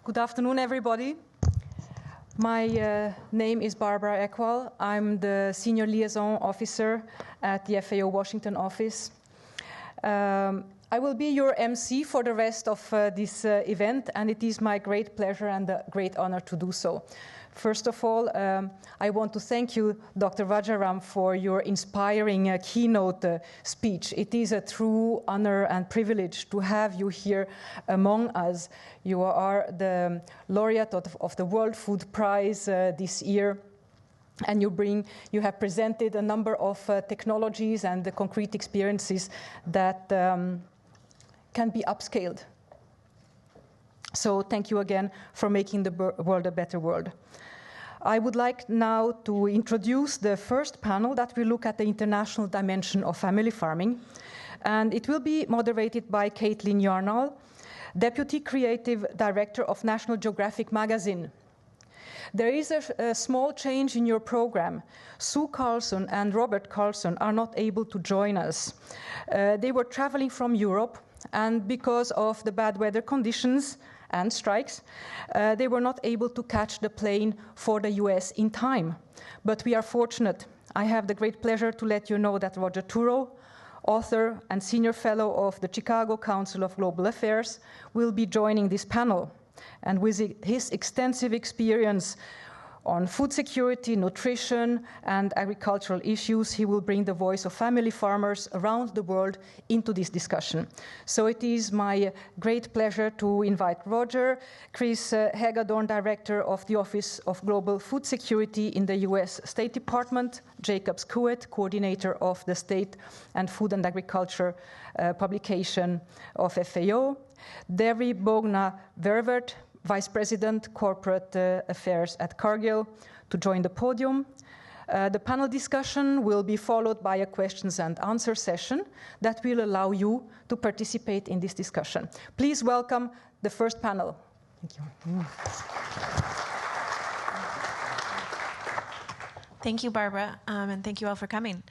Good afternoon, everybody. My name is Barbara Ekwal. I'm the Senior Liaison Officer at the FAO Washington office. I will be your MC for the rest of this event, and it is my great pleasure and a great honor to do so. First of all, I want to thank you, Dr. Vajaram, for your inspiring keynote speech. It is a true honor and privilege to have you here among us. You are the laureate of the World Food Prize this year, and you have presented a number of technologies and the concrete experiences that can be upscaled. So thank you again for making the world a better world. I would like now to introduce the first panel that will look at the international dimension of family farming. And it will be moderated by Kaitlin Yarnall, Deputy Creative Director of National Geographic Magazine. There is a small change in your program. Sue Carlson and Robert Carlson are not able to join us. They were traveling from Europe, and because of the bad weather conditions and strikes, they were not able to catch the plane for the US in time. But we are fortunate. I have the great pleasure to let you know that Roger Thurow, author and senior fellow of the Chicago Council of Global Affairs, will be joining this panel. And with his extensive experience on food security, nutrition, and agricultural issues, he will bring the voice of family farmers around the world into this discussion. So it is my great pleasure to invite Roger, Chris Hegadorn, Director of the Office of Global Food Security in the US State Department, Jakob Skoet, Coordinator of the State and Food and Agriculture publication of FAO, Devry Boughner Vorwerk, Vice President, Corporate Affairs at Cargill, to join the podium. The panel discussion will be followed by a questions and answer session that will allow you to participate in this discussion. Please welcome the first panel. Thank you. Thank you, Barbara, and thank you all for coming.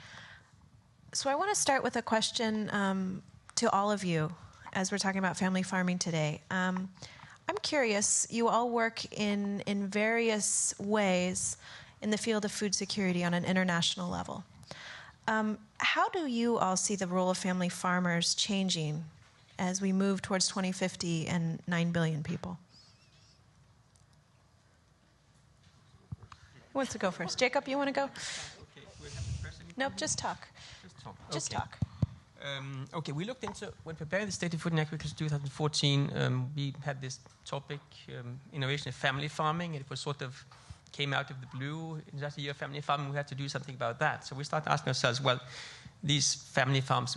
So I want to start with a question to all of you as we're talking about family farming today. I'm curious, you all work in various ways in the field of food security on an international level. How do you all see the role of family farmers changing as we move towards 2050 and 9 billion people? Who wants to go first? Jakob, you want to go? Okay, we have the president. Nope, just talk. Just talk. Okay, we looked into, when preparing the State of Food and Agriculture 2014, we had this topic, innovation of family farming. It was sort of came out of the blue. In just a year of family farming, we had to do something about that. So we started asking ourselves, well, these family farms,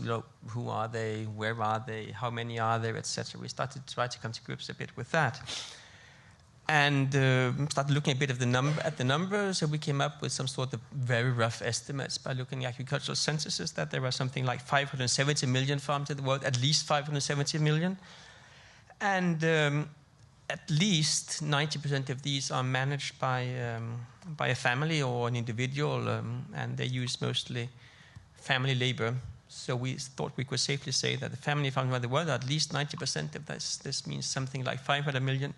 who are they, where are they, how many are there, etc. We started to try to come to grips a bit with that. And started looking a bit at the numbers, so we came up with some sort of very rough estimates by looking at agricultural censuses that there are something like 570 million farms in the world, at least 570 million. And at least 90% of these are managed by a family or an individual, and they use mostly family labor. So we thought we could safely say that the family farms around the world are at least 90% of this. This means something like 500 million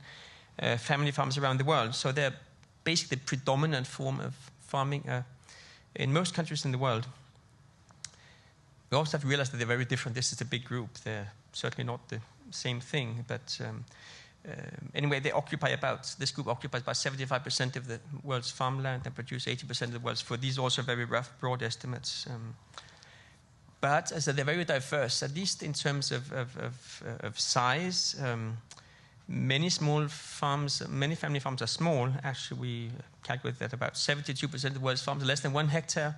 family farms around the world. So they're basically the predominant form of farming in most countries in the world. We also have to realize that they're very different. This is a big group. They're certainly not the same thing. But anyway, this group occupies about 75% of the world's farmland and produce 80% of the world's food. These are also very rough, broad estimates. But as I said, they're very diverse, at least in terms of size. Many small farms, many family farms are small. Actually, we calculate that about 72% of the world's farms are less than 1 hectare.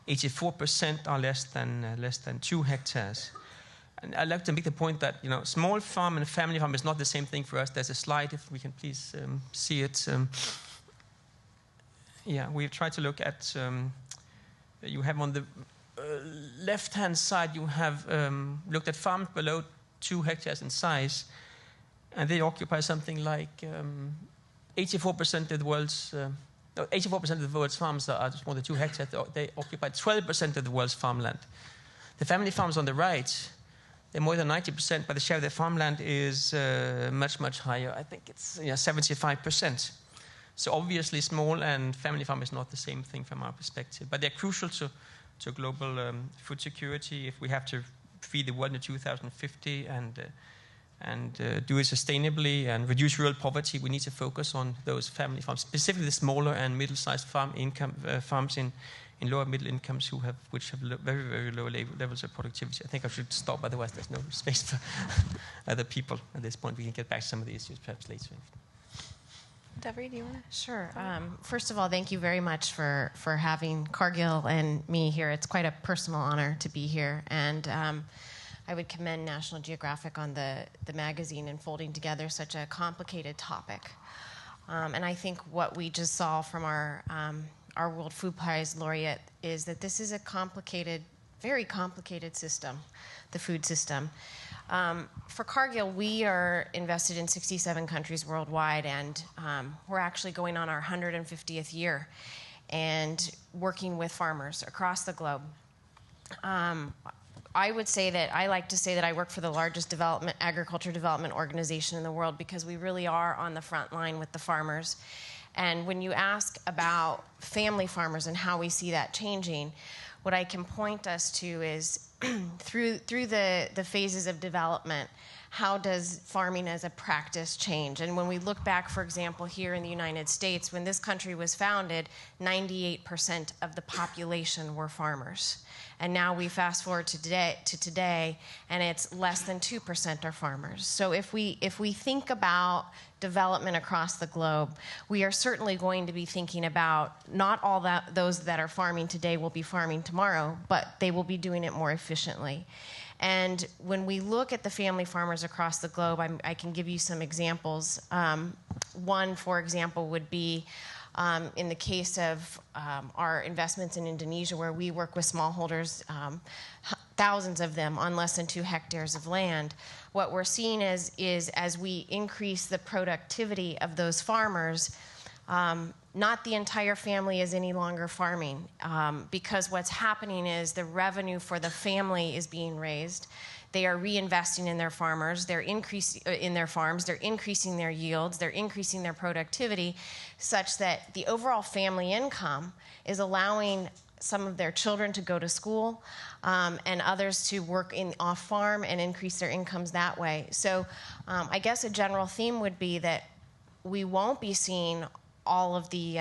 84% are less than 2 hectares. And I'd like to make the point that small farm and family farm is not the same thing for us. There's a slide, if we can please see it. Yeah, we've tried to look at. You have on the left-hand side, you have looked at farms below 2 hectares in size. And they occupy something like 84% of the world's 84% of the world's farms are just more than 2 hectares. They occupy 12% of the world's farmland. The family farms on the right they're more than 90%, but the share of their farmland is much, much higher. I think it's 75%. So obviously small and family farm is not the same thing from our perspective, but they're crucial to global food security. If we have to feed the world in 2050 and do it sustainably and reduce rural poverty, we need to focus on those family farms, specifically the smaller and middle-sized farms in lower middle incomes which have very, very low levels of productivity. I think I should stop, otherwise there's no space for other people at this point. We can get back to some of the issues perhaps later. Devry, do you want to? Sure. First of all, thank you very much for having Cargill and me here. It's quite a personal honor to be here. And I would commend National Geographic on the magazine and folding together such a complicated topic. And I think what we just saw from our World Food Prize laureate is that this is a complicated, very complicated system, the food system. For Cargill, we are invested in 67 countries worldwide, and we're actually going on our 150th year and working with farmers across the globe. I would say that I like to say that I work for the largest agriculture development organization in the world, because we really are on the front line with the farmers. And when you ask about family farmers and how we see that changing, what I can point us to is through the phases of development, how does farming as a practice change? And when we look back, for example, here in the United States, when this country was founded, 98% of the population were farmers. And now we fast forward to today, and it's less than 2% are farmers. So if we think about development across the globe, we are certainly going to be thinking about not all those that are farming today will be farming tomorrow, but they will be doing it more efficiently. And when we look at the family farmers across the globe, I can give you some examples. One, for example, would be in the case of our investments in Indonesia, where we work with smallholders, thousands of them on less than 2 hectares of land. What we're seeing is as we increase the productivity of those farmers, not the entire family is any longer farming, because what's happening is the revenue for the family is being raised. They are reinvesting in their farmers. They're in their farms. They're increasing their yields. They're increasing their productivity, such that the overall family income is allowing some of their children to go to school and others to work off farm and increase their incomes that way. So I guess a general theme would be that we won't be seeing all of the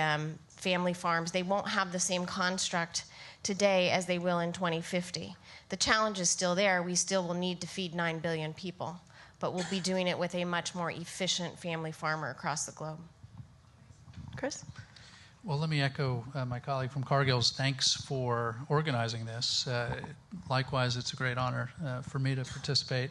family farms. They won't have the same construct today as they will in 2050. The challenge is still there. We still will need to feed 9 billion people, but we'll be doing it with a much more efficient family farmer across the globe. Chris? Well, let me echo my colleague from Cargill's thanks for organizing this. Likewise, it's a great honor for me to participate.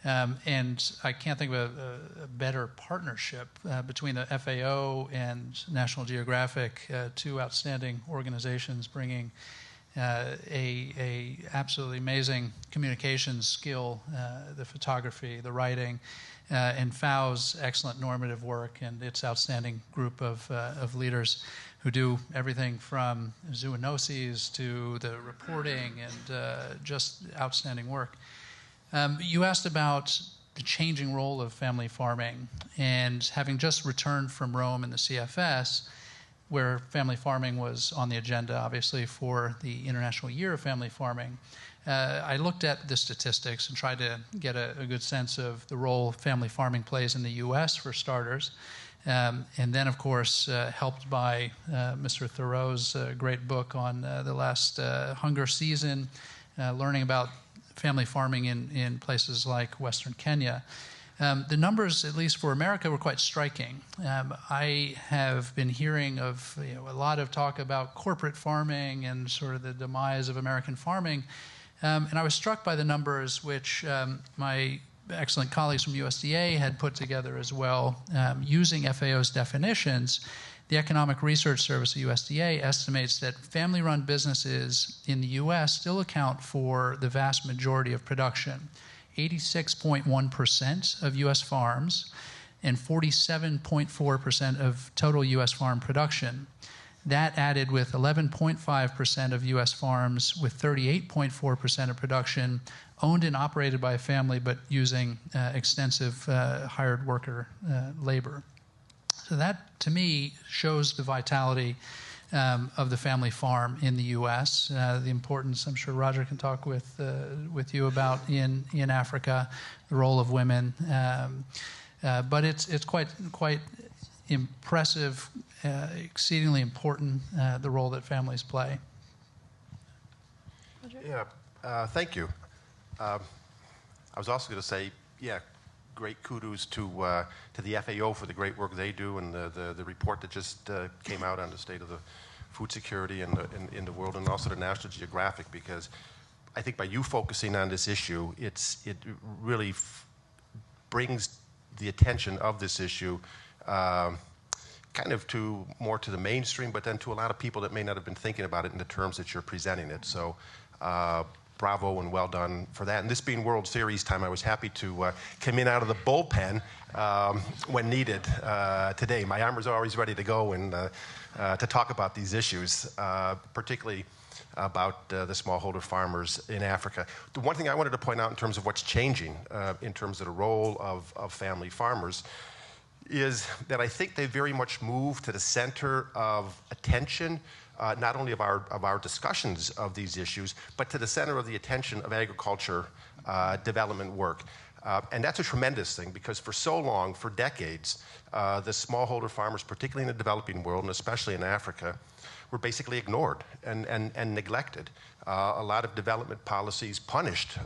And I can't think of a better partnership between the FAO and National Geographic, 2 outstanding organizations bringing a absolutely amazing communications skill, the photography, the writing, and FAO's excellent normative work and its outstanding group of leaders who do everything from zoonoses to the reporting and just outstanding work. You asked about the changing role of family farming, and having just returned from Rome in the CFS, where family farming was on the agenda, obviously, for the International Year of Family Farming, I looked at the statistics and tried to get a good sense of the role family farming plays in the U.S., for starters, and then, of course, helped by Mr. Thurow's great book on the last hunger season, learning about family farming in places like Western Kenya. The numbers, at least for America, were quite striking. I have been hearing of a lot of talk about corporate farming and sort of the demise of American farming, and I was struck by the numbers which my excellent colleagues from USDA had put together as well. Using FAO's definitions, the Economic Research Service at USDA estimates that family-run businesses in the U.S. still account for the vast majority of production. 86.1% of U.S. farms and 47.4% of total U.S. farm production. That added with 11.5% of U.S. farms with 38.4% of production owned and operated by a family, but using extensive hired worker labor. So that, to me, shows the vitality of the family farm in the U.S., the importance, I'm sure Roger can talk with you about in Africa, the role of women. But it's quite impressive, exceedingly important, the role that families play. Yeah, thank you. I was also going to say, yeah, great kudos to the FAO for the great work they do, and the report that just came out on the state of the food security in the world, and also the National Geographic, because I think by you focusing on this issue, it really brings the attention of this issue kind of more to the mainstream, but then to a lot of people that may not have been thinking about it in the terms that you're presenting it. So bravo and well done for that. And this being World Series time, I was happy to come in out of the bullpen when needed today. My arm was always ready to go and to talk about these issues, particularly about the smallholder farmers in Africa. The one thing I wanted to point out in terms of what's changing in terms of the role of family farmers is that I think they very much move to the center of attention, not only of our discussions of these issues, but to the center of the attention of agriculture development work. And that's a tremendous thing, because for so long, for decades, the smallholder farmers, particularly in the developing world, and especially in Africa, were basically ignored and neglected. A lot of development policies punished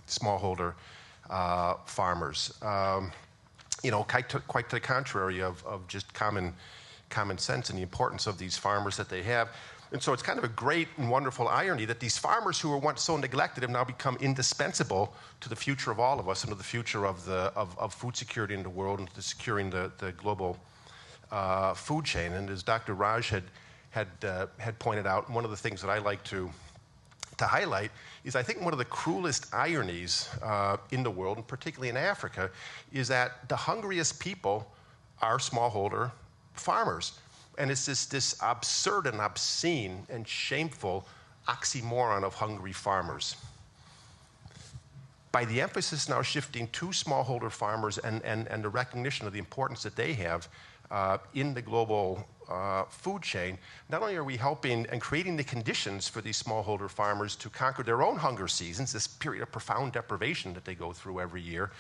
smallholder farmers. Quite to the contrary of just common sense and the importance of these farmers that they have. And so it's kind of a great and wonderful irony that these farmers who were once so neglected have now become indispensable to the future of all of us and to the future of food security in the world and to securing the global food chain. And as Dr. Raj had pointed out, one of the things that I like to highlight is I think one of the cruelest ironies in the world, and particularly in Africa, is that the hungriest people are smallholder farmers. And it's this absurd and obscene and shameful oxymoron of hungry farmers. By the emphasis now shifting to smallholder farmers and the recognition of the importance that they have in the global food chain, not only are we helping and creating the conditions for these smallholder farmers to conquer their own hunger seasons, this period of profound deprivation that they go through every year,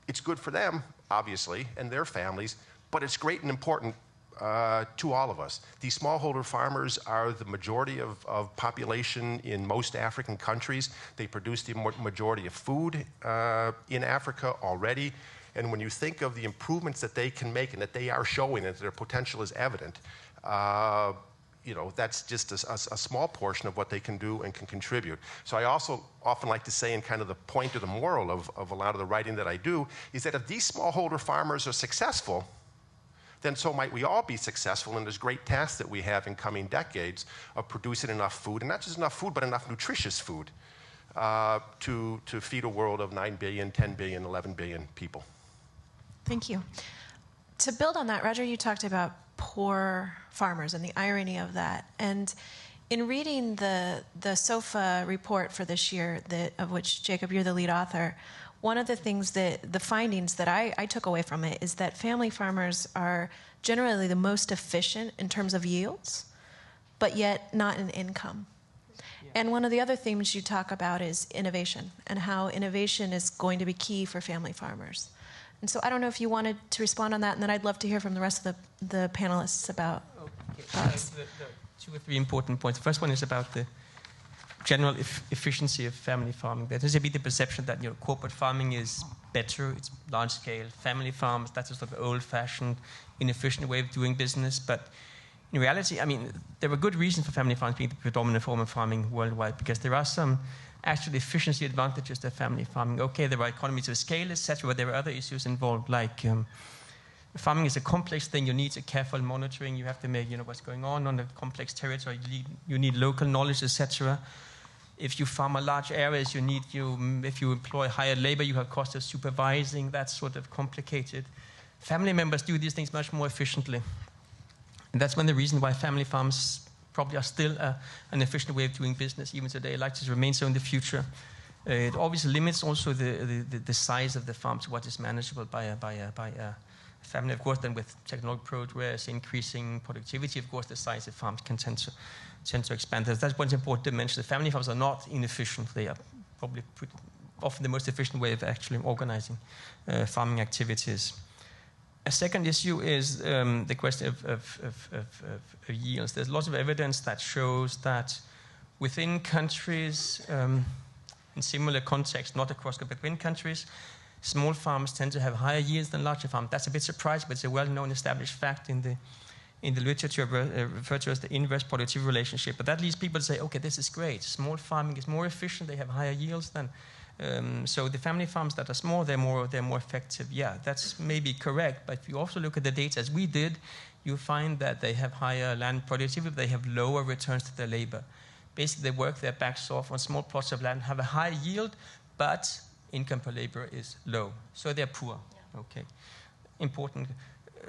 it's good for them, obviously, and their families, but it's great and important to all of us. These smallholder farmers are the majority of population in most African countries. They produce the majority of food in Africa already. And when you think of the improvements that they can make and that they are showing and that their potential is evident, that's just a small portion of what they can do and can contribute. So I also often like to say, in kind of the point or the moral of a lot of the writing that I do, is that if these smallholder farmers are successful, then so might we all be successful in this great task that we have in coming decades of producing enough food, and not just enough food, but enough nutritious food to feed a world of 9 billion, 10 billion, 11 billion people. Thank you. To build on that, Roger, you talked about poor farmers and the irony of that. And in reading the SOFA report for this year, of which, Jakob, you're the lead author, one of the things the findings that I took away from it is that family farmers are generally the most efficient in terms of yields, but yet not in income. Yeah. And one of the other themes you talk about is innovation, and how innovation is going to be key for family farmers. And so I don't know if you wanted to respond on that, and then I'd love to hear from the rest of the panelists about thoughts. The 2 or 3 important points. The first one is about the general efficiency of family farming. There tends to be the perception that corporate farming is better, it's large scale. Family farms, that's a sort of old-fashioned, inefficient way of doing business. But in reality, there are good reasons for family farms being the predominant form of farming worldwide, because there are some actual efficiency advantages to family farming. Okay, there are economies of scale, etc., but there are other issues involved, like farming is a complex thing. You need a careful monitoring. You have to make what's going on a complex territory. You need local knowledge, etc. If you farm a large areas, if you employ hired labor, you have cost of supervising. That's sort of complicated. Family members do these things much more efficiently. And that's one of the reasons why family farms probably are still an efficient way of doing business even today, likely to remain so in the future. It obviously limits also the size of the farm to what is manageable by a family. Of course, then with technological progress, increasing productivity, of course, the size of farms can tend to expand. That's what's important to mention. The family farms are not inefficient. They are probably often the most efficient way of actually organizing farming activities. A second issue is the question of yields. There's lots of evidence that shows that within countries, in similar contexts, not across, but within countries, small farms tend to have higher yields than larger farms. That's a bit surprising, but it's a well-known established fact in the literature referred to as the inverse productivity relationship. But that leads people to say, okay, this is great. Small farming is more efficient. They have higher yields than. So the family farms that are small, they're more effective. Yeah, that's maybe correct. But if you also look at the data as we did, you find that they have higher land productivity, but they have lower returns to their labor. Basically, they work their backs off on small plots of land, have a high yield, but income per labor is low. So they're poor. Yeah. Okay, important.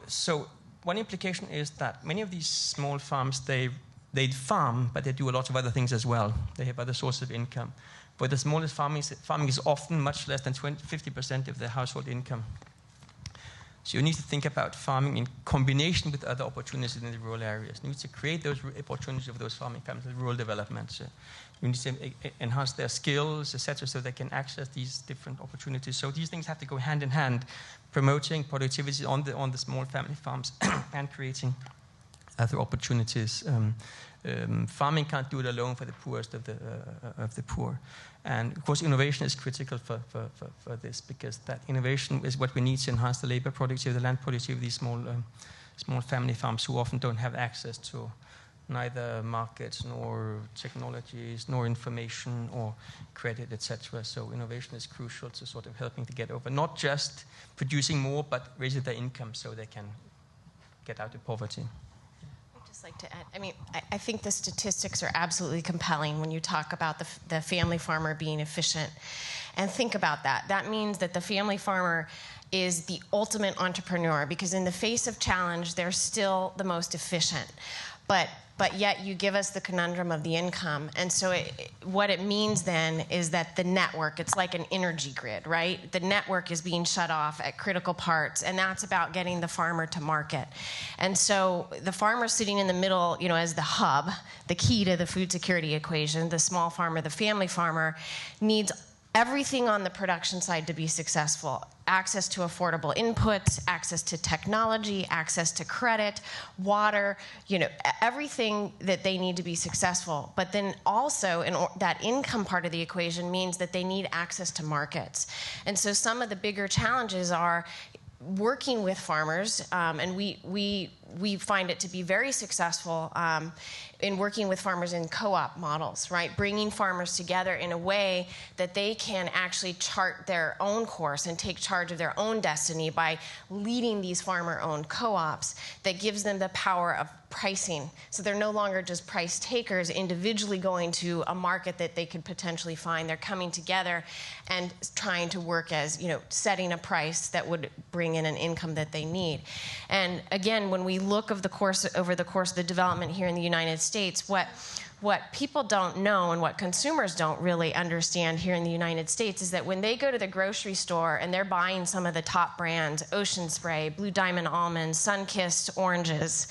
So one implication is that many of these small farms, they farm, but they do a lot of other things as well. They have other sources of income. But the smallest farming is often much less than 50% of their household income. So you need to think about farming in combination with other opportunities in the rural areas. You need to create those opportunities of those farming families, rural development. So you need to enhance their skills, etc., so they can access these different opportunities. So these things have to go hand in hand, promoting productivity on the small family farms and creating other opportunities. Farming can't do it alone for the poorest of the poor. And of course, innovation is critical for this, because that innovation is what we need to enhance the labor productivity, the land productivity of these small family farms who often don't have access to neither markets nor technologies nor information or credit, etc. So innovation is crucial to sort of helping to get over, not just producing more, but raising their income so they can get out of poverty. Like to add, I mean, I think the statistics are absolutely compelling when you talk about the family farmer being efficient. And think about that. That means that the family farmer is the ultimate entrepreneur, because in the face of challenge, they're still the most efficient. But yet you give us the conundrum of the income. And so what it means then is that the network, it's like an energy grid, right? The network is being shut off at critical parts, and that's about getting the farmer to market. And so the farmer sitting in the middle, you know, as the hub, the key to the food security equation, the small farmer, the family farmer, needs everything on the production side to be successful. Access to affordable inputs, access to technology, access to credit, water, you know, everything that they need to be successful. But then also that income part of the equation means that they need access to markets. And so some of the bigger challenges are working with farmers, and we find it to be very successful in working with farmers in co-op models, right? Bringing farmers together in a way that they can actually chart their own course and take charge of their own destiny by leading these farmer-owned co-ops that gives them the power of pricing. So they're no longer just price takers individually going to a market that they could potentially find. They're coming together and trying to work as, you know, setting a price that would bring in an income that they need. And again, when we look over the course of the development here in the United States, what people don't know and what consumers don't really understand here in the United States is that when they go to the grocery store and they're buying some of the top brands, Ocean Spray, Blue Diamond almonds, Sun-Kissed oranges,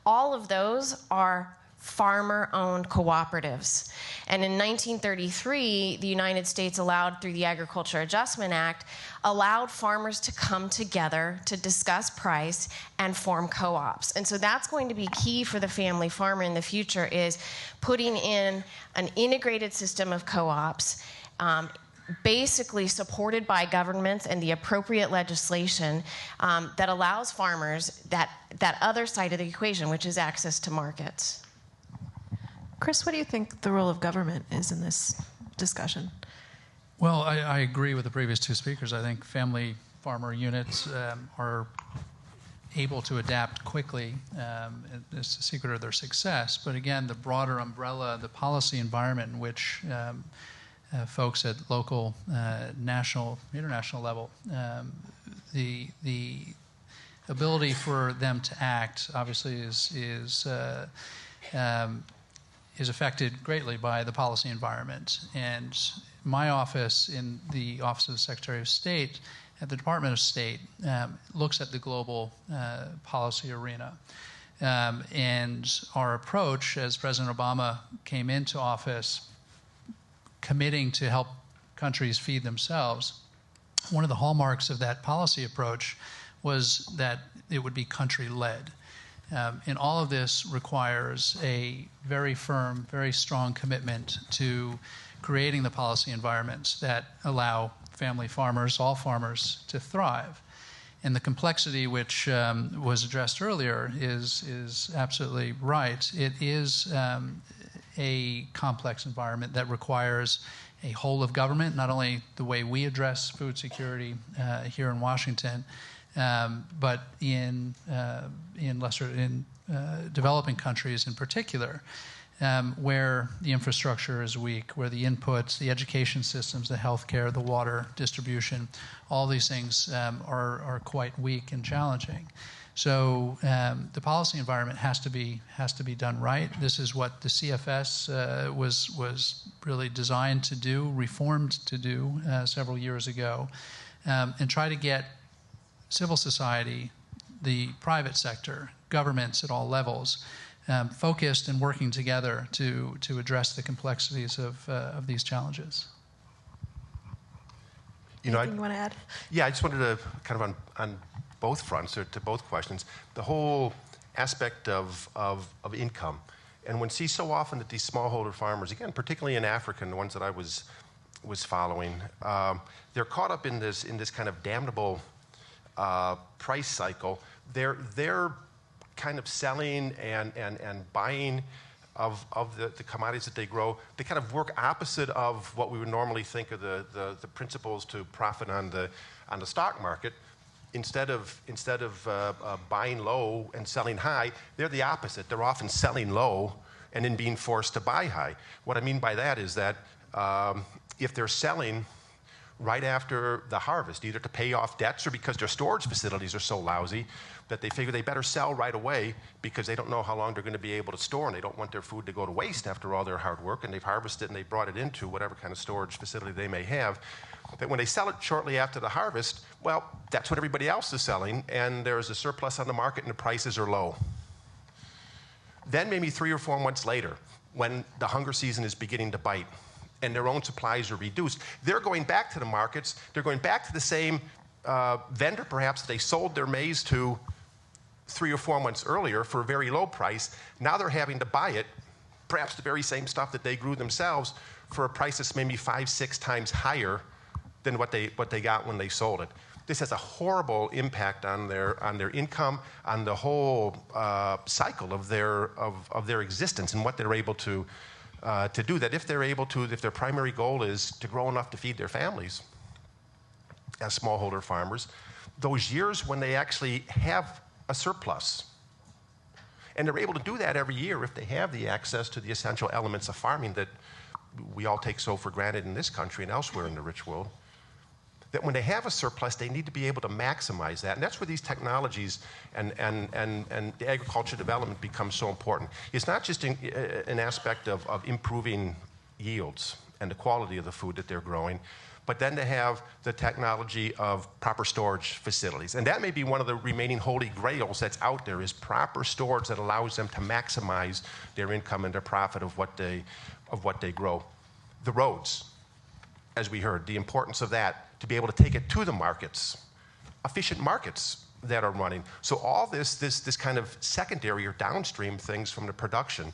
all of those are farmer-owned cooperatives. And in 1933, the United States allowed, through the Agriculture Adjustment Act, allowed farmers to come together to discuss price and form co-ops. And so that's going to be key for the family farmer in the future, is putting in an integrated system of co-ops, basically supported by governments and the appropriate legislation that allows farmers that other side of the equation, which is access to markets. Chris, what do you think the role of government is in this discussion? Well, I agree with the previous two speakers. I think family farmer units are able to adapt quickly. It's the secret of their success. But again, the broader umbrella, the policy environment in which folks at local, national, international level, the ability for them to act obviously is affected greatly by the policy environment. And my office, in the Office of the Secretary of State at the Department of State, looks at the global policy arena. And our approach, as President Obama came into office, committing to help countries feed themselves, one of the hallmarks of that policy approach was that it would be country-led. And all of this requires a very firm, very strong commitment to creating the policy environments that allow family farmers, all farmers, to thrive. And the complexity which was addressed earlier is absolutely right. It is a complex environment that requires a whole of government, not only the way we address food security here in Washington, but in developing countries in particular, where the infrastructure is weak, where the inputs, the education systems, the healthcare, the water distribution, all these things are quite weak and challenging. So the policy environment has to be done right. This is what the CFS was really designed to do, reformed to do several years ago, and try to get civil society, the private sector, governments at all levels, focused and working together to address the complexities of these challenges. Anything you want to add? Yeah, I just wanted to kind of on both fronts, or to both questions, the whole aspect of income. And one sees so often that these smallholder farmers, again, particularly in Africa, and the ones that I was following, they're caught up in this kind of damnable price cycle. They're kind of selling and buying of the commodities that they grow. They kind of work opposite of what we would normally think of the principles to profit on the stock market. Instead of buying low and selling high, they're the opposite. They're often selling low and then being forced to buy high. What I mean by that is that if they're selling right after the harvest, either to pay off debts or because their storage facilities are so lousy that they figure they better sell right away because they don't know how long they're going to be able to store, and they don't want their food to go to waste after all their hard work, and they've harvested and they brought it into whatever kind of storage facility they may have. That when they sell it shortly after the harvest, well, that's what everybody else is selling, and there's a surplus on the market and the prices are low. Then maybe 3 or 4 months later, when the hunger season is beginning to bite and their own supplies are reduced, they're going back to the markets, they're going back to the same vendor perhaps that they sold their maize to 3 or 4 months earlier for a very low price. Now they're having to buy it, perhaps the very same stuff that they grew themselves, for a price that's maybe 5-6 times higher than what they got when they sold it. This has a horrible impact on their income, on the whole cycle of their existence and what they're able to do. That if their primary goal is to grow enough to feed their families as smallholder farmers, those years when they actually have a surplus, and they're able to do that every year if they have the access to the essential elements of farming that we all take so for granted in this country and elsewhere in the rich world, that when they have a surplus, they need to be able to maximize that. And that's where these technologies and the agriculture development becomes so important. It's not just an aspect of improving yields and the quality of the food that they're growing, but then to have the technology of proper storage facilities. And that may be one of the remaining holy grails that's out there, is proper storage that allows them to maximize their income and their profit of what they grow. The roads, as we heard, the importance of that, to be able to take it to the markets, efficient markets that are running. So all this kind of secondary or downstream things from the production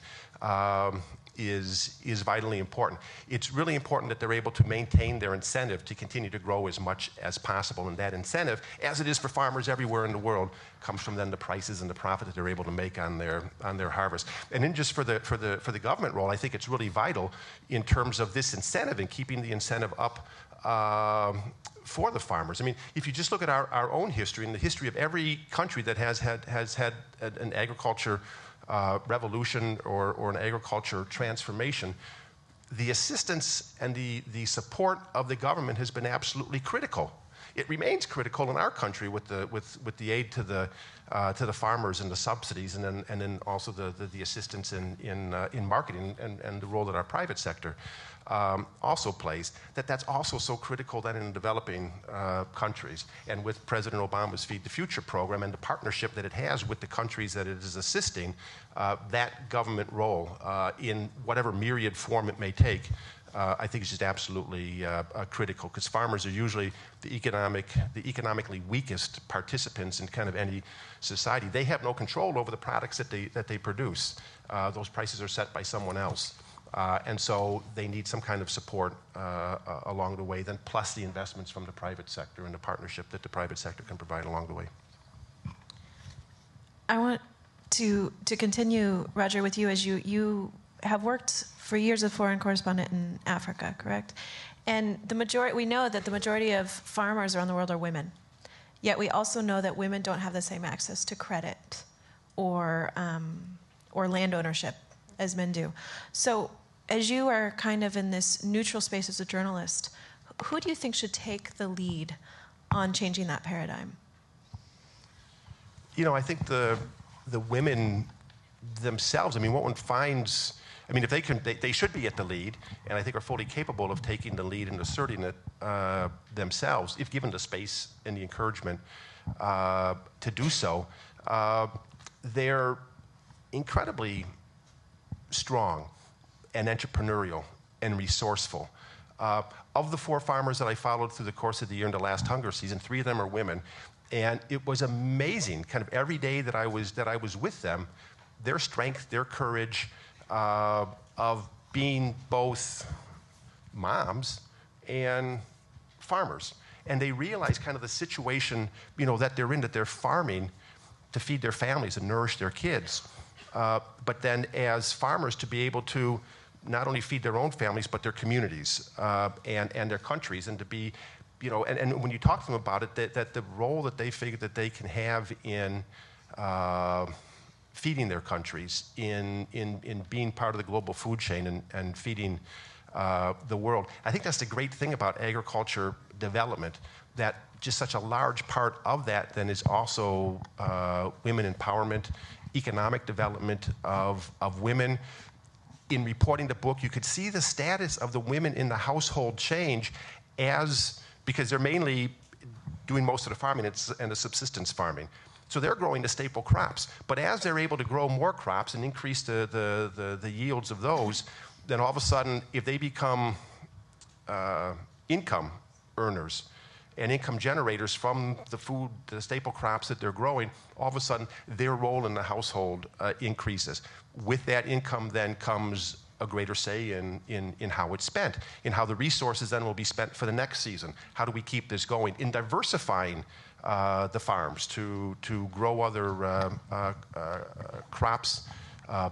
is vitally important. It's really important that they're able to maintain their incentive to continue to grow as much as possible. And that incentive, as it is for farmers everywhere in the world, comes from then the prices and the profit that they're able to make on their harvest. And then just for the government role, I think it's really vital in terms of this incentive and keeping the incentive up for the farmers. I mean, if you just look at our own history and the history of every country that has had an agriculture revolution or an agriculture transformation, the assistance and the support of the government has been absolutely critical. it remains critical in our country with the aid to the farmers and the subsidies, and then also the assistance in marketing and the role that our private sector also plays, that's also so critical then in developing countries. And with President Obama's Feed the Future program and the partnership that it has with the countries that it is assisting, that government role in whatever myriad form it may take, I think is just absolutely critical, because farmers are usually the economically weakest participants in kind of any society. They have no control over the products that they produce. Those prices are set by someone else. And so they need some kind of support along the way, then plus the investments from the private sector and the partnership that the private sector can provide along the way. I want to continue, Roger, with you, as you have worked for years as foreign correspondent in Africa, correct? And we know that the majority of farmers around the world are women. Yet we also know that women don't have the same access to credit or land ownership as men do. So as you are kind of in this neutral space as a journalist, who do you think should take the lead on changing that paradigm? You know, I think the women themselves, I mean, what one finds, I mean, if they can, they should be at the lead, and I think are fully capable of taking the lead and asserting it themselves, if given the space and the encouragement to do so. They're incredibly strong and entrepreneurial and resourceful. Of the 4 farmers that I followed through the course of the year in the last hunger season, 3 of them are women, and it was amazing. Kind of every day that I was with them, their strength, their courage of being both moms and farmers, and they realize kind of the situation, you know, that they're in, that they're farming to feed their families and nourish their kids, but then as farmers to be able to not only feed their own families, but their communities and their countries, and to be, you know, and when you talk to them about it, that the role that they figure that they can have in feeding their countries, in being part of the global food chain and feeding the world. I think that's the great thing about agriculture development, that just such a large part of that then is also women empowerment, economic development of women. In reporting the book, you could see the status of the women in the household change because they're mainly doing most of the farming and the subsistence farming. So they're growing the staple crops. But as they're able to grow more crops and increase the yields of those, then all of a sudden, if they become income earners and income generators from the food, the staple crops that they're growing, all of a sudden their role in the household increases. With that income then comes a greater say in how it's spent, in how the resources then will be spent for the next season. How do we keep this going? In diversifying the farms to grow other crops,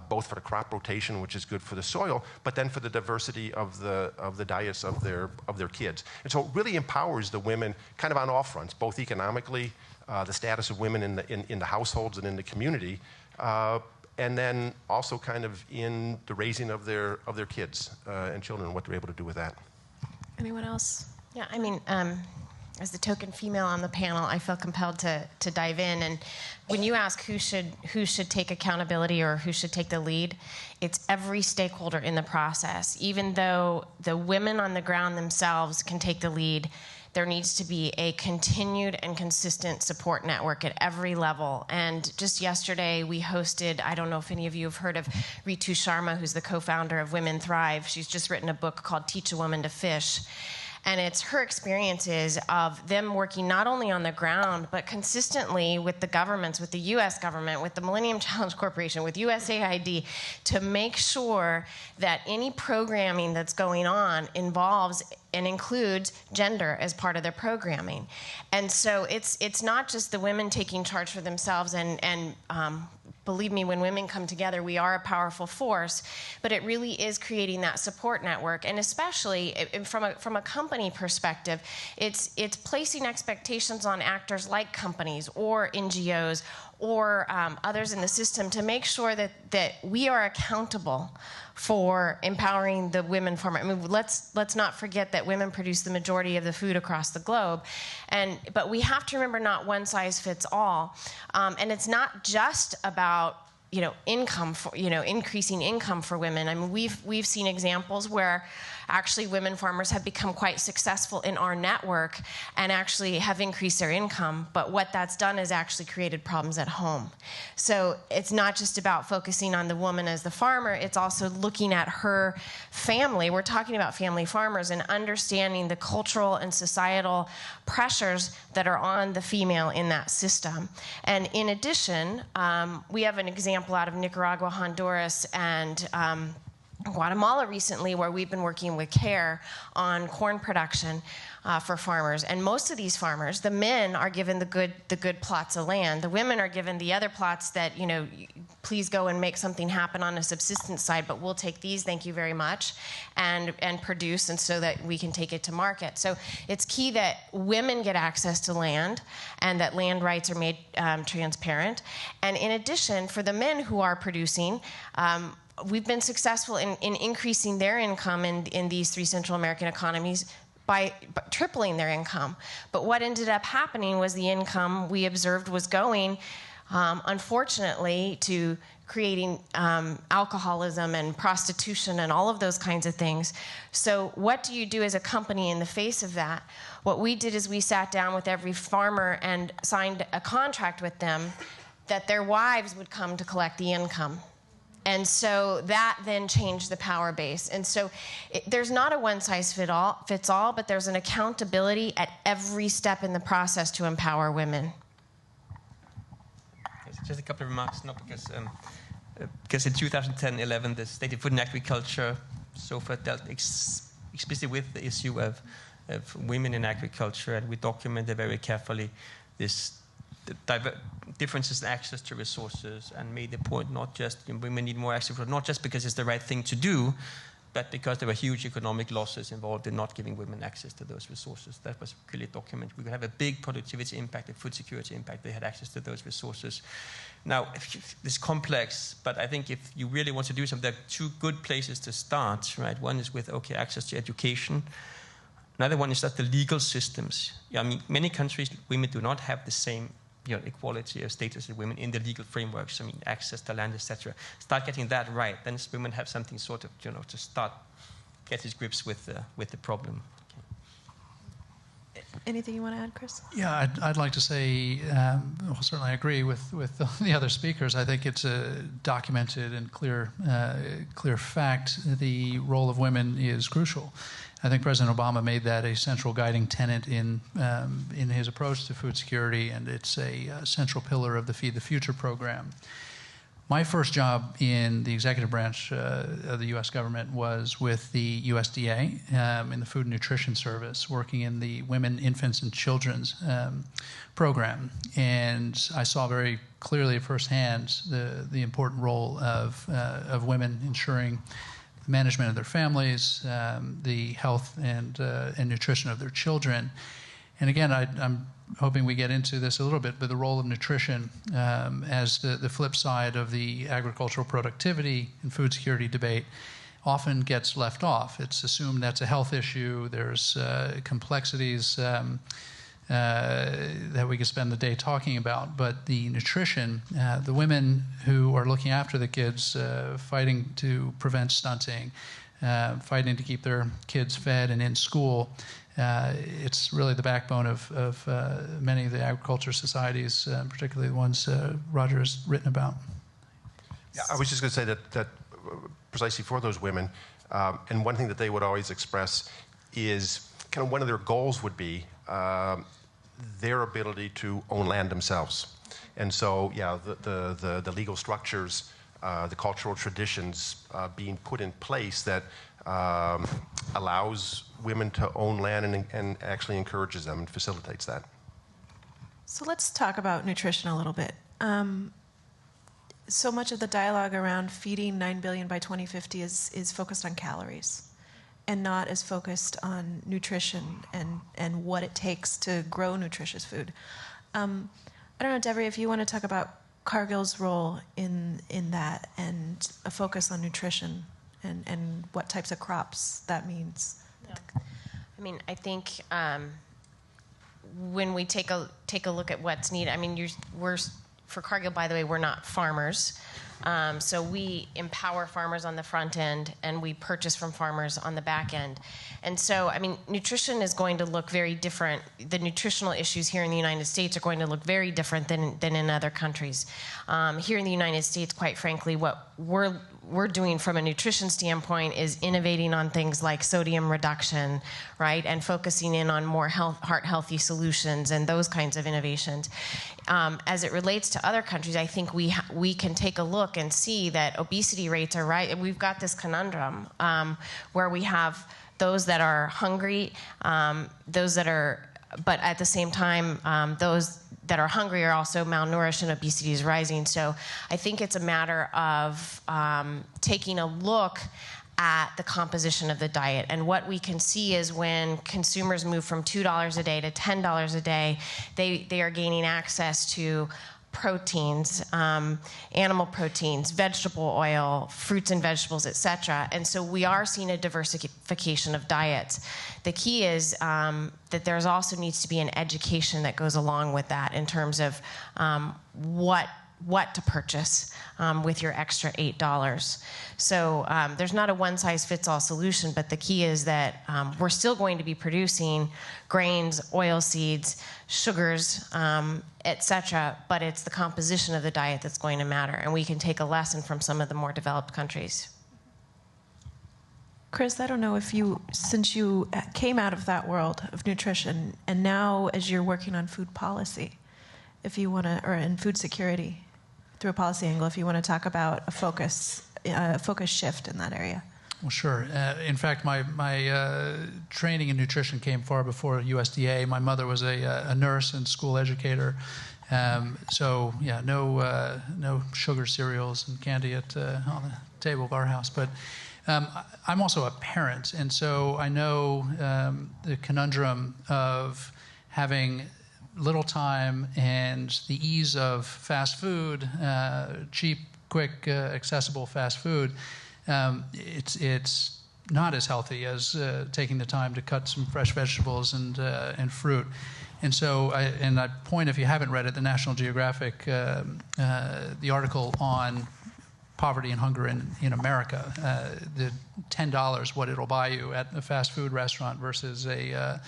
both for the crop rotation, which is good for the soil, but then for the diversity of the diets of their kids. And so it really empowers the women kind of on all fronts, both economically, the status of women in the households and in the community, and then also kind of in the raising of their kids and children and what they're able to do with that. Anyone else? Yeah, I mean, as the token female on the panel, I feel compelled to dive in. And when you ask who should take accountability or who should take the lead, it's every stakeholder in the process. Even though the women on the ground themselves can take the lead, there needs to be a continued and consistent support network at every level. And just yesterday, we hosted, I don't know if any of you have heard of Ritu Sharma, who's the co-founder of Women Thrive. She's just written a book called Teach a Woman to Fish. And it's her experiences of them working not only on the ground, but consistently with the governments, with the U.S. government, with the Millennium Challenge Corporation, with USAID, to make sure that any programming that's going on involves and includes gender as part of their programming. And so it's not just the women taking charge for themselves and believe me, when women come together, we are a powerful force, but it really is creating that support network. And especially from a company perspective, it's placing expectations on actors like companies or NGOs or others in the system to make sure that we are accountable for empowering the women farmer. I mean, let's not forget that women produce the majority of the food across the globe, but we have to remember not one size fits all, and it's not just about income for increasing income for women. I mean, we've seen examples where actually women farmers have become quite successful in our network and actually have increased their income, but what that's done is actually created problems at home. So it's not just about focusing on the woman as the farmer, it's also looking at her family. We're talking about family farmers and understanding the cultural and societal pressures that are on the female in that system. And in addition, we have an example out of Nicaragua, Honduras, and Guatemala recently, where we've been working with CARE on corn production for farmers. And most of these farmers, the men are given the good plots of land. The women are given the other plots that, please go and make something happen on a subsistence side, but we'll take these, thank you very much, and produce, and so that we can take it to market. So it's key that women get access to land and that land rights are made transparent. And in addition, for the men who are producing, we've been successful in increasing their income in these 3 Central American economies by tripling their income. But what ended up happening was the income we observed was going, unfortunately, to creating alcoholism and prostitution and all of those kinds of things. So what do you do as a company in the face of that? What we did is we sat down with every farmer and signed a contract with them that their wives would come to collect the income. And so that then changed the power base. And so there's not a one-size-fits all, but there's an accountability at every step in the process to empower women. Just a couple of remarks, because in 2010-11, the State of Food and Agriculture, SOFA, dealt explicitly with the issue of women in agriculture, and we documented very carefully differences in access to resources, and made the point not just women need more access, not just because it's the right thing to do, but because there were huge economic losses involved in not giving women access to those resources. That was clearly documented. We could have a big productivity impact, a food security impact. They had access to those resources. Now, it's complex, but I think if you really want to do something, there are 2 good places to start, right? One is with, access to education. Another one is that the legal systems. I mean, many countries, women do not have the same equality of status of women in the legal frameworks. I mean, access to land, etc. Start getting that right, then women have something sort of, to start get his grips with the problem. Okay. Anything you want to add, Chris? Yeah, I'd like to say, certainly I agree with the other speakers. I think it's a documented and clear fact. The role of women is crucial. I think President Obama made that a central guiding tenet in his approach to food security, and it's a central pillar of the Feed the Future program. My first job in the executive branch of the U.S. government was with the USDA in the Food and Nutrition Service, working in the Women, Infants, and Children's program. And I saw very clearly firsthand the important role of women ensuring management of their families, the health and nutrition of their children. And again, I'm hoping we get into this a little bit, but the role of nutrition as the flip side of the agricultural productivity and food security debate often gets left off. It's assumed that's a health issue. There's complexities that we could spend the day talking about, but the nutrition, the women who are looking after the kids, fighting to prevent stunting, fighting to keep their kids fed and in school, it's really the backbone of many of the agriculture societies, particularly the ones Roger has written about. Yeah, I was just going to say that precisely for those women, and one thing that they would always express is kind of one of their goals would be their ability to own land themselves. And so, the legal structures, the cultural traditions being put in place that allows women to own land and actually encourages them and facilitates that. So let's talk about nutrition a little bit. So much of the dialogue around feeding 9 billion by 2050 is focused on calories and not as focused on nutrition and what it takes to grow nutritious food. I don't know, Devry, if you want to talk about Cargill's role in that, and a focus on nutrition and what types of crops that means? Yeah. I mean, I think when we take a look at what's needed, I mean, we're for Cargill, by the way, we're not farmers. So we empower farmers on the front end, and we purchase from farmers on the back end. And so, I mean, nutrition is going to look very different. The nutritional issues here in the United States are going to look very different than in other countries. Here in the United States, quite frankly, what we're doing from a nutrition standpoint is innovating on things like sodium reduction, right, and focusing in on more heart-healthy solutions and those kinds of innovations. As it relates to other countries, I think we can take a look and see that obesity rates are right. We've got this conundrum where we have those that are hungry, but at the same time, those that are hungry are also malnourished, and obesity is rising. So I think it's a matter of taking a look at the composition of the diet. And what we can see is when consumers move from $2 a day to $10 a day, they are gaining access to proteins, animal proteins, vegetable oil, fruits and vegetables, etc. And so we are seeing a diversification of diets. The key is that there's also needs to be an education that goes along with that in terms of what to purchase with your extra $8. So there's not a one-size-fits-all solution, but the key is that we're still going to be producing grains, oil seeds, sugars, etc., but it's the composition of the diet that's going to matter, and we can take a lesson from some of the more developed countries. Chris, I don't know if since you came out of that world of nutrition, and now as you're working on food policy, if you want to, or in food security, through a policy angle, if you want to talk about a focus shift in that area. Well, sure. In fact, my training in nutrition came far before USDA. My mother was a nurse and school educator. So, yeah, no sugar cereals and candy on the table of our house. But I'm also a parent, and so I know the conundrum of having little time and the ease of fast food, cheap, quick, accessible fast food. It's not as healthy as taking the time to cut some fresh vegetables and fruit. And so, I point, if you haven't read it, the National Geographic, the article on poverty and hunger in America, the $10, what it'll buy you at a fast food restaurant versus a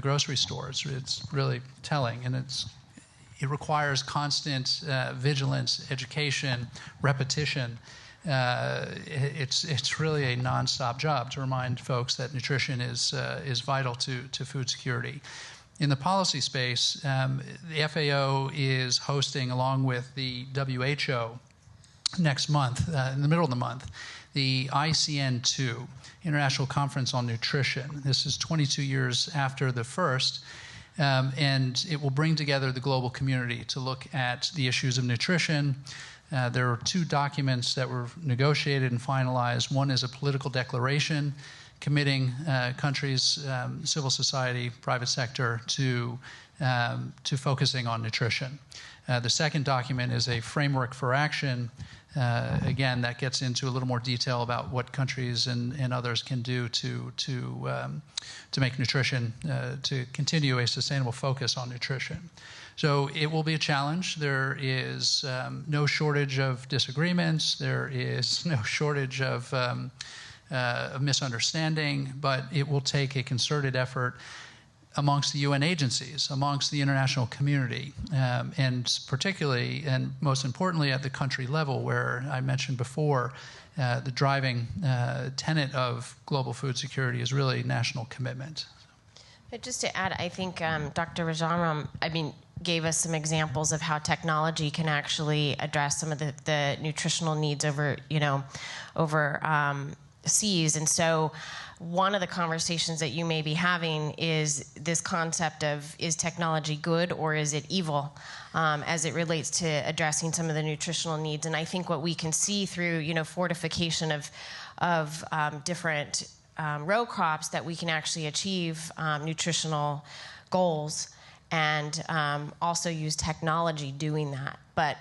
grocery store. It's really telling, and it requires constant vigilance, education, repetition. It's really a nonstop job to remind folks that nutrition is vital to food security. In the policy space, the FAO is hosting, along with the WHO, next month, in the middle of the month, the ICN2, International Conference on Nutrition. This is 22 years after the first, and it will bring together the global community to look at the issues of nutrition. There are 2 documents that were negotiated and finalized. One is a political declaration committing countries, civil society, private sector to focusing on nutrition. The second document is a framework for action. Again, that gets into a little more detail about what countries and others can do to make nutrition, to continue a sustainable focus on nutrition. So it will be a challenge. There is no shortage of disagreements. There is no shortage of misunderstanding, but it will take a concerted effort amongst the UN agencies, amongst the international community, and particularly and most importantly at the country level, where I mentioned before, the driving tenet of global food security is really national commitment. But just to add, I think Dr. Rajaram, gave us some examples of how technology can actually address some of the nutritional needs over seas. And so one of the conversations that you may be having is this concept of, is technology good or is it evil, as it relates to addressing some of the nutritional needs. And I think what we can see through fortification of different row crops, that we can actually achieve nutritional goals and also use technology doing that. But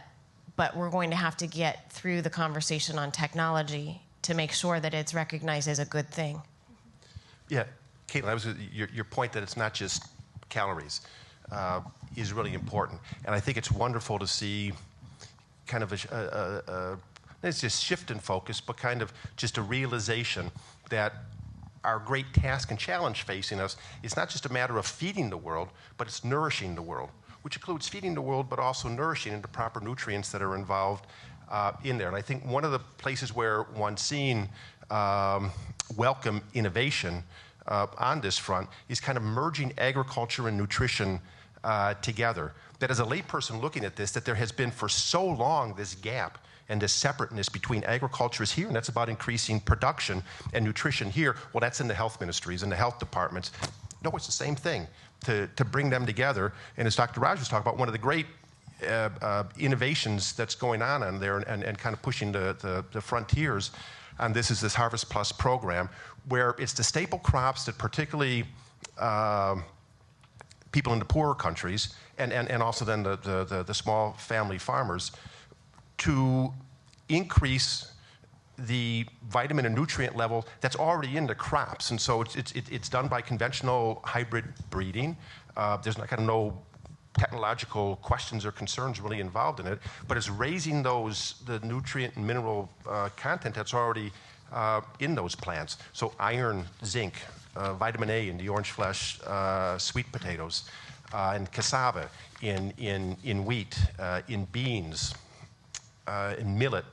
but we're going to have to get through the conversation on technology to make sure that it's recognized as a good thing. Yeah, Kaitlin, your point that it's not just calories is really important. And I think it's wonderful to see kind of it's just shift in focus, but kind of just a realization that our great task and challenge facing us is not just a matter of feeding the world, but it's nourishing the world, which includes feeding the world, but also nourishing into proper nutrients that are involved in there. And I think one of the places where one's seen welcome innovation on this front is kind of merging agriculture and nutrition together. That as a layperson looking at this, that there has been for so long this gap and this separateness between agriculture is here, and that's about increasing production, and nutrition here, well, that's in the health ministries and the health departments. No, it's the same thing, to bring them together. And as Dr. Raj was talking about, one of the great innovations that's going on there and kind of pushing the frontiers, and this is this Harvest Plus program, where it's the staple crops that particularly people in the poorer countries, and also then the small family farmers, to increase the vitamin and nutrient level that's already in the crops. And so it's done by conventional hybrid breeding. There's not kind of no technological questions or concerns really involved in it, but it's raising the nutrient and mineral content that's already in those plants. So iron, zinc, vitamin A in the orange flesh sweet potatoes, and cassava in wheat, in beans, in millet,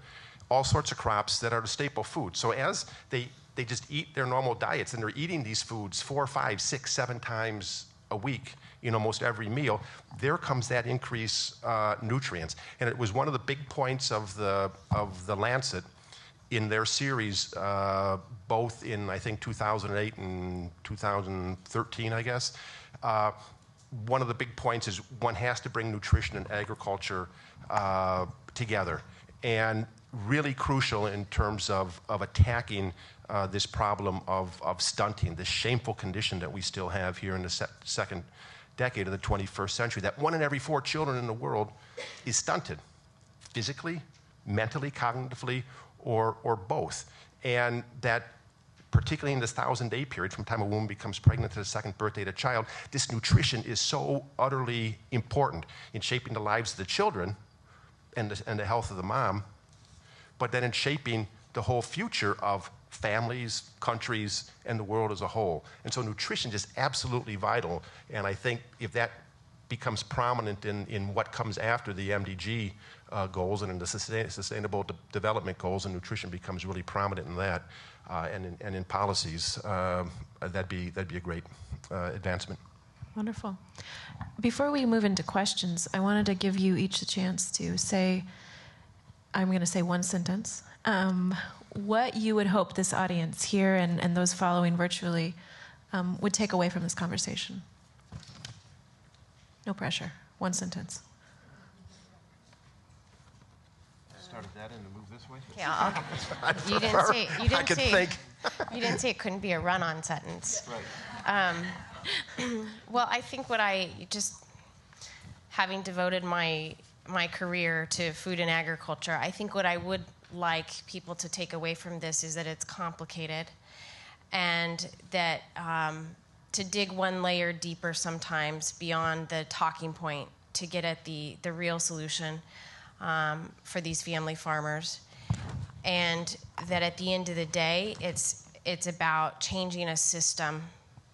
all sorts of crops that are the staple food. So as they just eat their normal diets, and they're eating these foods 4, 5, 6, 7 times a week in almost every meal, there comes that increased nutrients. And it was one of the big points of the Lancet in their series, both in, I think, 2008 and 2013, I guess. One of the big points is one has to bring nutrition and agriculture together. And really crucial in terms of attacking this problem of stunting, this shameful condition that we still have here in the second decade of the 21st century, that 1 in every 4 children in the world is stunted, physically, mentally, cognitively, or both. And that particularly in this 1,000-day period from the time a woman becomes pregnant to the second birthday of the child, this nutrition is so utterly important in shaping the lives of the children and the health of the mom, but then in shaping the whole future of families, countries, and the world as a whole. And so nutrition is absolutely vital, and I think if that becomes prominent in what comes after the MDG goals and in the Sustainable Development Goals, and nutrition becomes really prominent in that, and in policies, that'd be a great advancement. Wonderful. Before we move into questions, I wanted to give you each a chance to say, I'm going to say one sentence, what you would hope this audience here and those following virtually would take away from this conversation. No pressure. One sentence. Started that and to move this way? Yeah, you didn't say it couldn't be a run-on sentence. Right. Well, I think what I just, having devoted my career to food and agriculture, I think what I would like people to take away from this is that it's complicated, and that to dig one layer deeper sometimes beyond the talking point to get at the real solution for these family farmers, and that at the end of the day, it's about changing a system,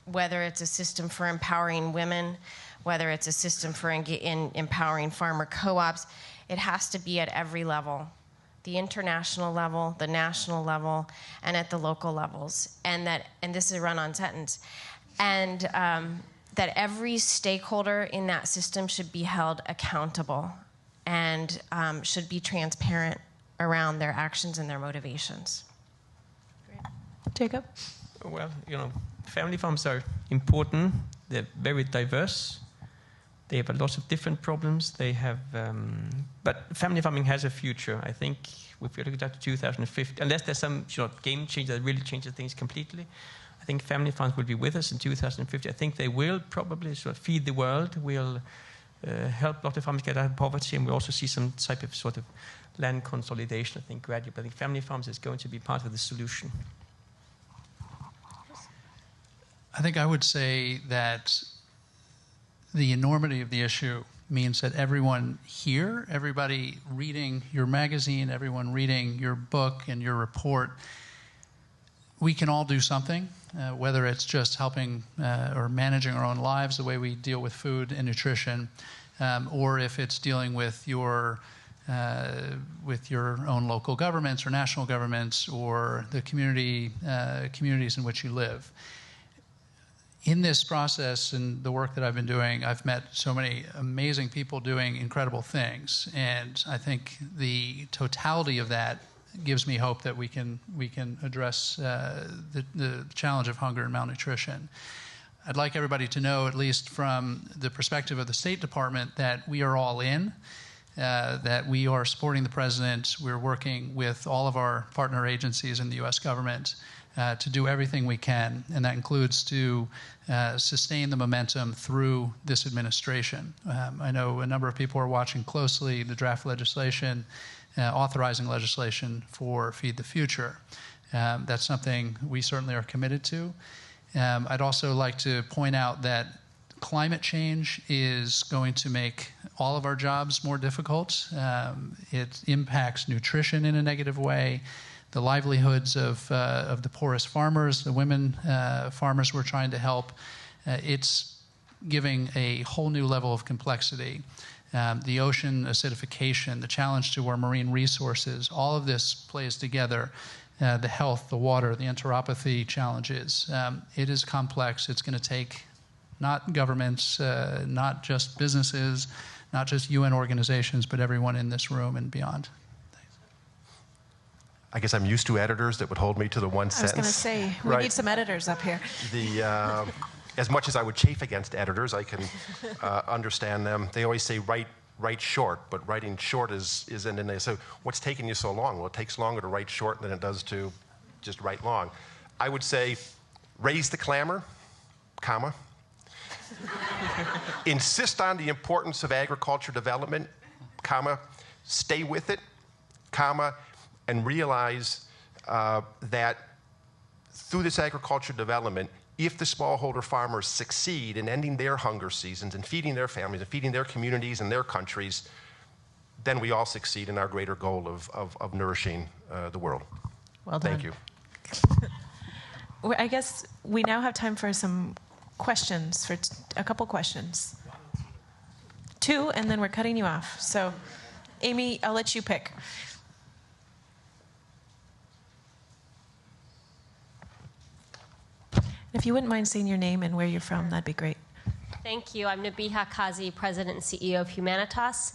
whether it's a system for empowering women, whether it's a system for empowering farmer co-ops. It has to be at every level, the international level, the national level, and at the local levels. And this is a run-on sentence. And that every stakeholder in that system should be held accountable and should be transparent around their actions and their motivations. Great. Jakob? Well, family farms are important. They're very diverse. They have a lot of different problems. They have, but family farming has a future. I think if you look at 2050, unless there's some game change that really changes things completely, I think family farms will be with us in 2050. I think they will probably feed the world, will help a lot of farmers get out of poverty, and we also see some type of sort of land consolidation, I think, gradually. But I think family farms is going to be part of the solution. I think I would say that the enormity of the issue means that everyone here, everybody reading your magazine, everyone reading your book and your report, we can all do something, whether it's just helping or managing our own lives, the way we deal with food and nutrition, or if it's dealing with your own local governments or national governments or the communities in which you live. In this process and the work that I've been doing, I've met so many amazing people doing incredible things, and I think the totality of that gives me hope that we can address the challenge of hunger and malnutrition. I'd like everybody to know, at least from the perspective of the State Department, that we are all in, that we are supporting the President. We're working with all of our partner agencies in the U.S. government to do everything we can, and that includes to sustain the momentum through this administration. I know a number of people are watching closely the draft legislation, authorizing legislation for Feed the Future. That's something we certainly are committed to. I'd also like to point out that climate change is going to make all of our jobs more difficult. It impacts nutrition in a negative way, the livelihoods of the poorest farmers, the women farmers we're trying to help. It's giving a whole new level of complexity. The ocean acidification, the challenge to our marine resources, all of this plays together. The health, the water, the enteropathy challenges. It is complex. It's going to take not governments, not just businesses, not just UN organizations, but everyone in this room and beyond. I guess I'm used to editors that would hold me to the one sentence. I was going to say, we need some editors up here. As much as I would chafe against editors, I can understand them. They always say write short, but writing short isn't in there. So what's taking you so long? Well, it takes longer to write short than it does to just write long. I would say raise the clamor, comma. Insist on the importance of agriculture development, comma. Stay with it, comma. And realize that through this agriculture development, if the smallholder farmers succeed in ending their hunger seasons and feeding their families and feeding their communities and their countries, then we all succeed in our greater goal of nourishing the world. Well done. Thank you. I guess we now have time for some questions, for a couple questions. 2, and then we're cutting you off. So, Amy, I'll let you pick. If you wouldn't mind saying your name and where you're from, that'd be great. Thank you. I'm Nabiha Kazi, President and CEO of Humanitas,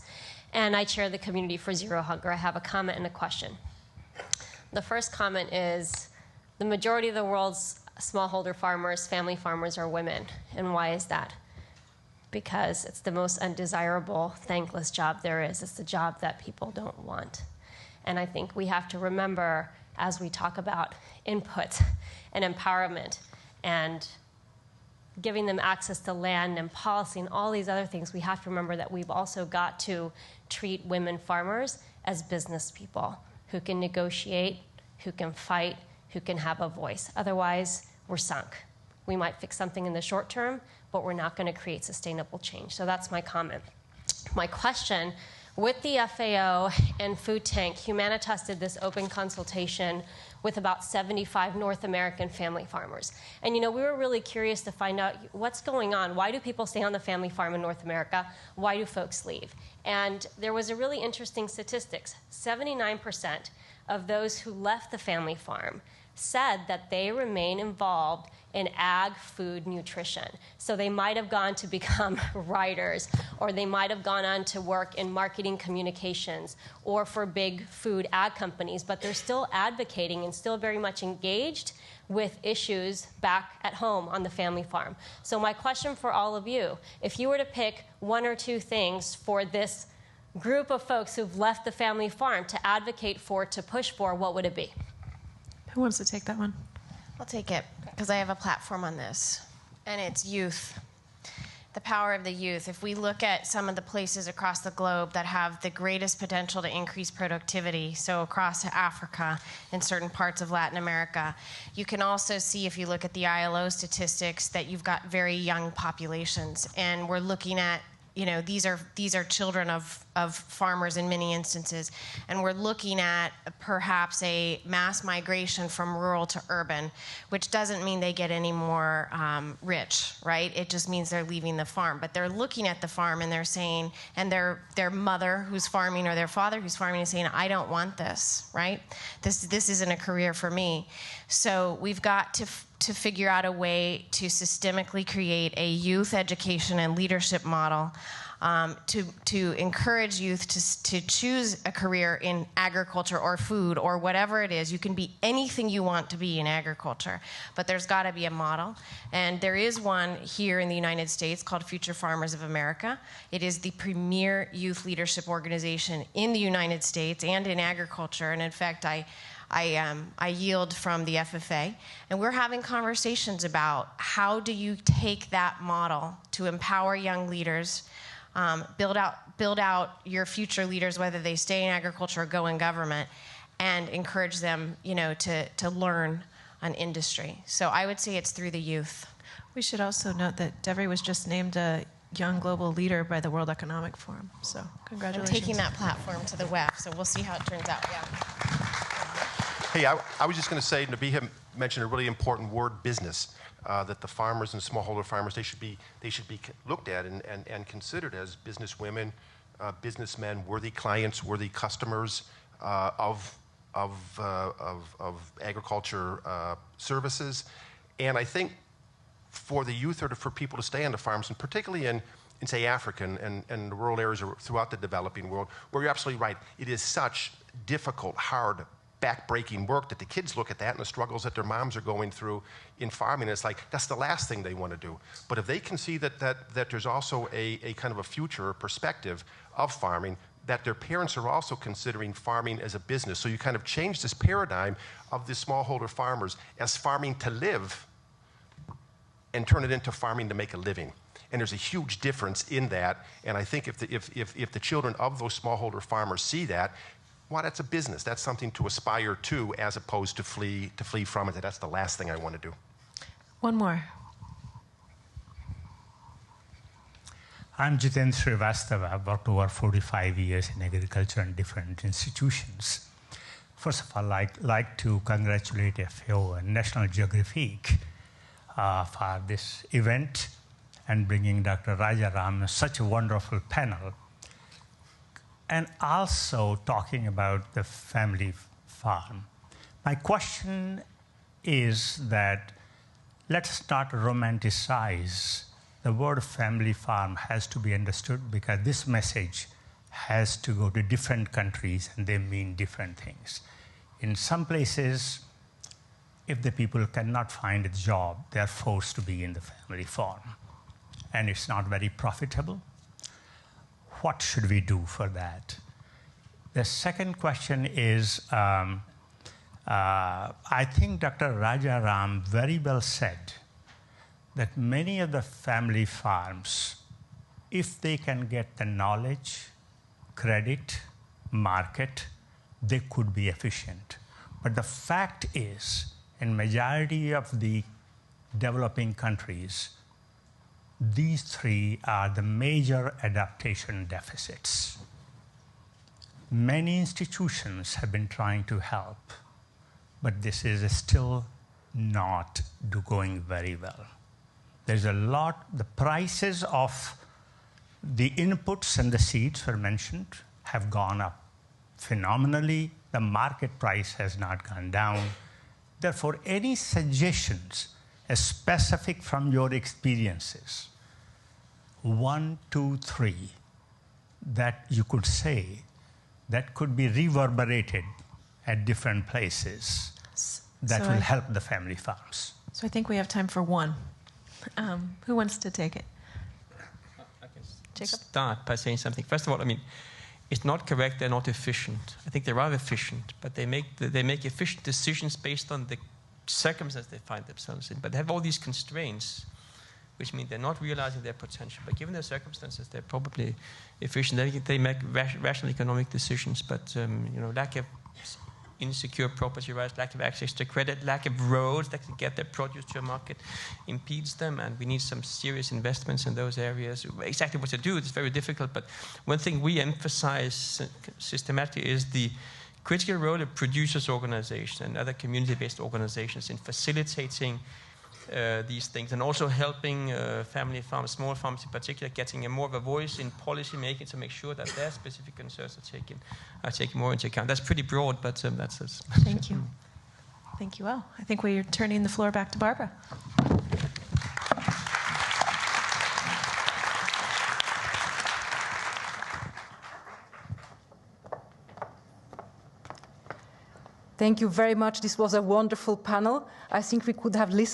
and I chair the Community for Zero Hunger. I have a comment and a question. The first comment is, the majority of the world's smallholder farmers, family farmers, are women. And why is that? Because it's the most undesirable, thankless job there is. It's the job that people don't want. And I think we have to remember, as we talk about input and empowerment, and giving them access to land and policy and all these other things, we have to remember that we've also got to treat women farmers as business people who can negotiate, who can fight, who can have a voice. Otherwise, we're sunk. We might fix something in the short term, but we're not going to create sustainable change. So that's my comment. My question, with the FAO and Food Tank, Humanitas did this open consultation with about 75 North American family farmers. And we were really curious to find out what's going on. Why do people stay on the family farm in North America? Why do folks leave? And there was a really interesting statistics. 79% of those who left the family farm said that they remain involved in ag, food, nutrition. So they might have gone to become writers, or they might have gone on to work in marketing communications or for big food ag companies, but they're still advocating and still very much engaged with issues back at home on the family farm. So my question for all of you, if you were to pick 1 or 2 things for this group of folks who've left the family farm to advocate for, to push for, what would it be? Who wants to take that one? I'll take it, because I have a platform on this, and it's youth. the power of the youth. If we look at some of the places across the globe that have the greatest potential to increase productivity, so across Africa and certain parts of Latin America, you can also see, if you look at the ILO statistics, that you've got very young populations. And we're looking at, these are children of farmers in many instances, and we're looking at perhaps a mass migration from rural to urban, which doesn't mean they get any more rich, right? It just means they're leaving the farm. But they're looking at the farm and they're saying, and their mother who's farming or their father who's farming is saying, I don't want this, right? This isn't a career for me. So we've got to figure out a way to systemically create a youth education and leadership model to encourage youth to choose a career in agriculture or food or whatever it is. You can be anything you want to be in agriculture, but there's got to be a model. And there is one here in the United States called Future Farmers of America. It is the premier youth leadership organization in the United States and in agriculture. And in fact, I yield from the FFA, and we're having conversations about how do you take that model to empower young leaders, build out your future leaders, whether they stay in agriculture or go in government, and encourage them, to learn an industry. So I would say it's through the youth. We should also note that Devry was just named a young global leader by the World Economic Forum. So congratulations. I'm taking that platform to the WEF, so we'll see how it turns out. Yeah. Hey, I was just going to say, Nabiha mentioned a really important word, business, that the farmers and smallholder farmers, they should be looked at and considered as business women, businessmen, worthy clients, worthy customers of agriculture services. And I think for the youth or for people to stay on the farms, and particularly in say, Africa and the rural areas throughout the developing world, where you're absolutely right, it is such difficult, hard, back-breaking work that the kids look at that and the struggles that their moms are going through in farming. It's like, that's the last thing they want to do. But if they can see that there's also a kind of a future or perspective of farming, that their parents are also considering farming as a business. So you kind of change this paradigm of the smallholder farmers as farming to live and turn it into farming to make a living. And there's a huge difference in that. And I think if the children of those smallholder farmers see that, well, that's a business. That's something to aspire to, as opposed to flee from it. That's the last thing I want to do. One more. I'm Jiten Srivastava. I've worked over 45 years in agriculture and different institutions. First of all, I'd like to congratulate FAO and National Geographic for this event and bringing Dr. Rajaram, such a wonderful panel. And also talking about the family farm. My question is that let's not romanticize the word family farm. Has to be understood because this message has to go to different countries and they mean different things. In some places, if the people cannot find a job, they're forced to be in the family farm. And it's not very profitable. What should we do for that? The second question is, I think Dr. Rajaram very well said that many of the family farms, if they can get the knowledge, credit, market, they could be efficient. But the fact is, in majority of the developing countries, these three are the major adaptation deficits. Many institutions have been trying to help, but this is still not going very well. There's a lot, the prices of the inputs and the seeds were mentioned have gone up phenomenally. The market price has not gone down. Therefore, any suggestions specific from your experiences, 1, 2, 3, that you could say that could be reverberated at different places that will help the family farms. So I think we have time for one. Who wants to take it? I can Jakob? Start by saying something. First of all, I mean, it's not correct they're not efficient. I think they're rather efficient, but they make efficient decisions based on the circumstances they find themselves in. But they have all these constraints which means they're not realizing their potential. But given their circumstances, they're probably efficient. They make rational economic decisions, but lack of insecure property rights, lack of access to credit, lack of roads that can get their produce to a market impedes them, and we need some serious investments in those areas. Exactly what to do, it's very difficult, but one thing we emphasize systematically is the critical role of producers' organizations and other community-based organizations in facilitating these things, and also helping family farms, small farms in particular, getting more of a voice in policy making to make sure that their specific concerns are taken more into account. That's pretty broad, but that's us. Thank you. Thank you all. I think we're turning the floor back to Barbara. Thank you very much. This was a wonderful panel. I think we could have listened